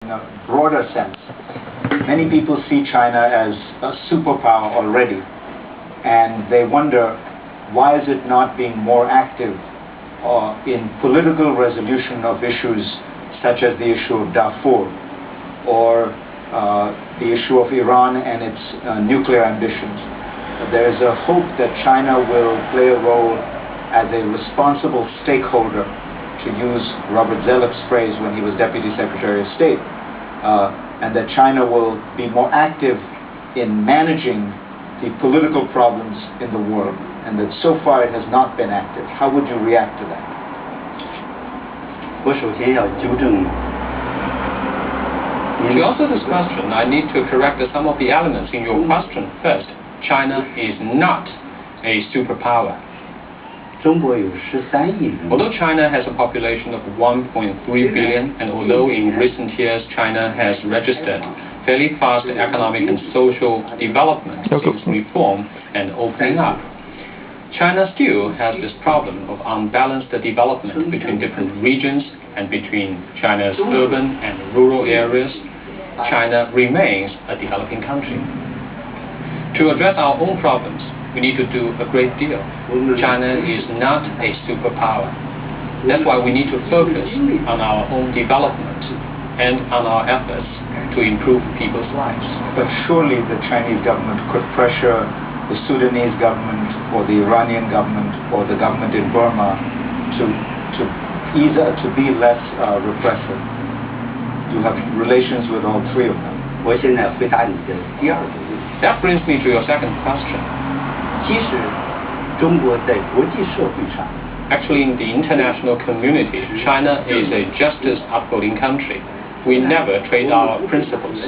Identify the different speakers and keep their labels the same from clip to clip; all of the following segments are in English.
Speaker 1: in a broader sense, many people see China as a superpower already, and they wonder, why is it not being more active in political resolution of issues such as the issue of Darfur, or the issue of Iran and its nuclear ambitions. There is a hope that China will play a role as a responsible stakeholder, to use Robert Zelek's phrase when he was Deputy Secretary of State, and that China will be more active in managing the political problems in the world, and that so far it has not been active. How would you react to that?
Speaker 2: 我首先要纠正。
Speaker 3: To answer this question, I need to correct some of the elements in your question. First, China is not a superpower.
Speaker 2: 中国有13亿人。
Speaker 3: Although China has a population of 1.3 billion, and although in recent years China has registered fairly fast economic and social development since reform and opening up, China still has this problem of unbalanced development between different regions and between China's urban and rural areas. China remains a developing country. To address our own problems, we need to do a great deal. China is not a superpower. That's why we need to focus on our own development and on our efforts to improve people's lives.
Speaker 1: But surely the Chinese government could pressure the Sudanese government or the Iranian government or the government in Burma to be less repressive. You have relations with all three of them.
Speaker 2: 我现在回答你的第二个问题。
Speaker 3: That brings me to your second question.
Speaker 2: 其实，中国在国际社会上
Speaker 3: Actually, in the international community, China is a justice upholding country. We never trade our principles.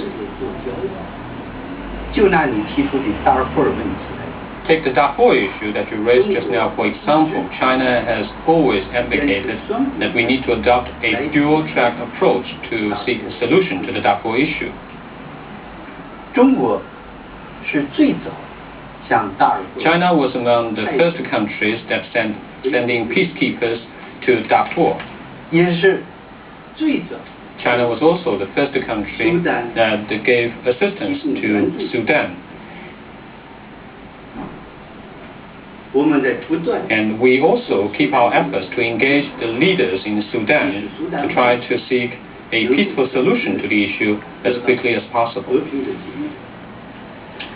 Speaker 2: 就拿你提出的达尔富尔问题来。
Speaker 3: Take the Darfur issue that you raised just now, for example. China has always advocated that we need to adopt a dual-track approach to seek a solution to the Darfur issue.
Speaker 2: 中国是最早向达尔富尔。
Speaker 3: China was among the first countries that sending peacekeepers to Darfur.
Speaker 2: 也是最早。
Speaker 3: China was also the first country that gave assistance to Sudan.
Speaker 2: 我们在不断。
Speaker 3: And we also keep our efforts to engage the leaders in Sudan to try to seek a peaceful solution to the issue as quickly as possible.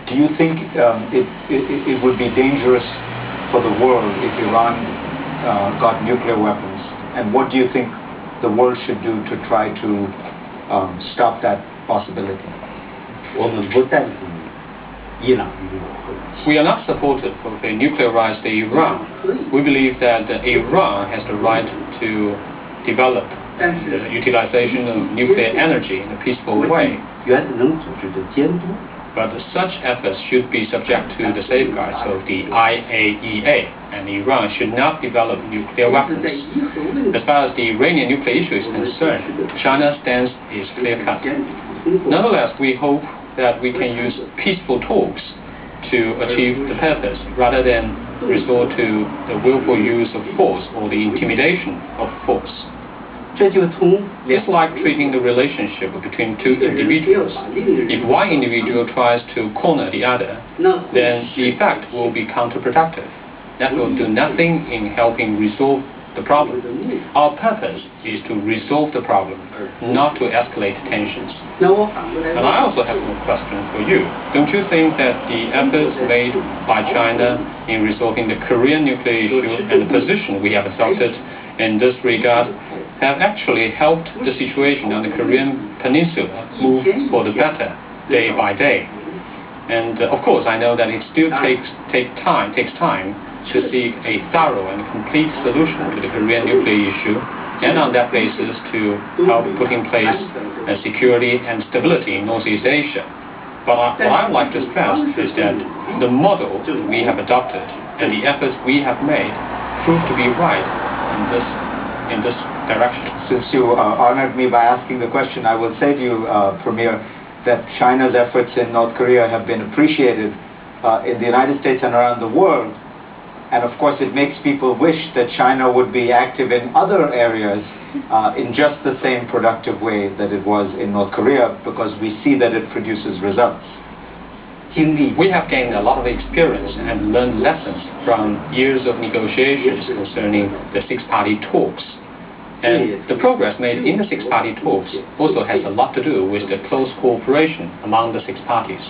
Speaker 1: Do you think it would be dangerous for the world if Iran got nuclear weapons? And what do you think the world should do to try to stop that possibility?
Speaker 2: 我们不赞同伊朗拥有核武器。
Speaker 3: We are not supportive of a nuclearized Iran. We believe that Iran has the right to develop the utilization of nuclear energy in a peaceful way.
Speaker 2: 原子能组织的监督。
Speaker 3: But such efforts should be subject to the safeguards of the IAEA, and Iran should not develop nuclear weapons. As far as the Iranian nuclear issue is concerned, China's stance is clear-cut. Nonetheless, we hope that we can use peaceful talks to achieve the purpose, rather than resort to the willful use of force or the intimidation of force.
Speaker 2: 这就从
Speaker 3: It's like treating the relationship between two individuals. If one individual tries to corner the other, then the effect will be counterproductive. That will do nothing in helping resolve the problem. Our purpose is to resolve the problem, not to escalate tensions.
Speaker 2: 那我反过来
Speaker 3: And I also have a question for you. Don't you think that the efforts made by China in resolving the Korean nuclear issue and the position we have adopted in this regard have actually helped the situation on the Korean peninsula move for the better day by day? And of course, I know that it still takes time to seek a thorough and complete solution to the Korean nuclear issue, and on that basis to help put in place security and stability in Northeast Asia. But what I would like to stress is that the model we have adopted and the efforts we have made prove to be right in this direction.
Speaker 1: Since you honored me by asking the question, I will say to you, Premier, that China's efforts in North Korea have been appreciated in the United States and around the world. And of course, it makes people wish that China would be active in other areas in just the same productive way that it was in North Korea, because we see that it produces results.
Speaker 3: We have gained a lot of experience and learned lessons from years of negotiations concerning the six-party talks. And the progress made in the six-party talks also has a lot to do with the close cooperation among the six parties.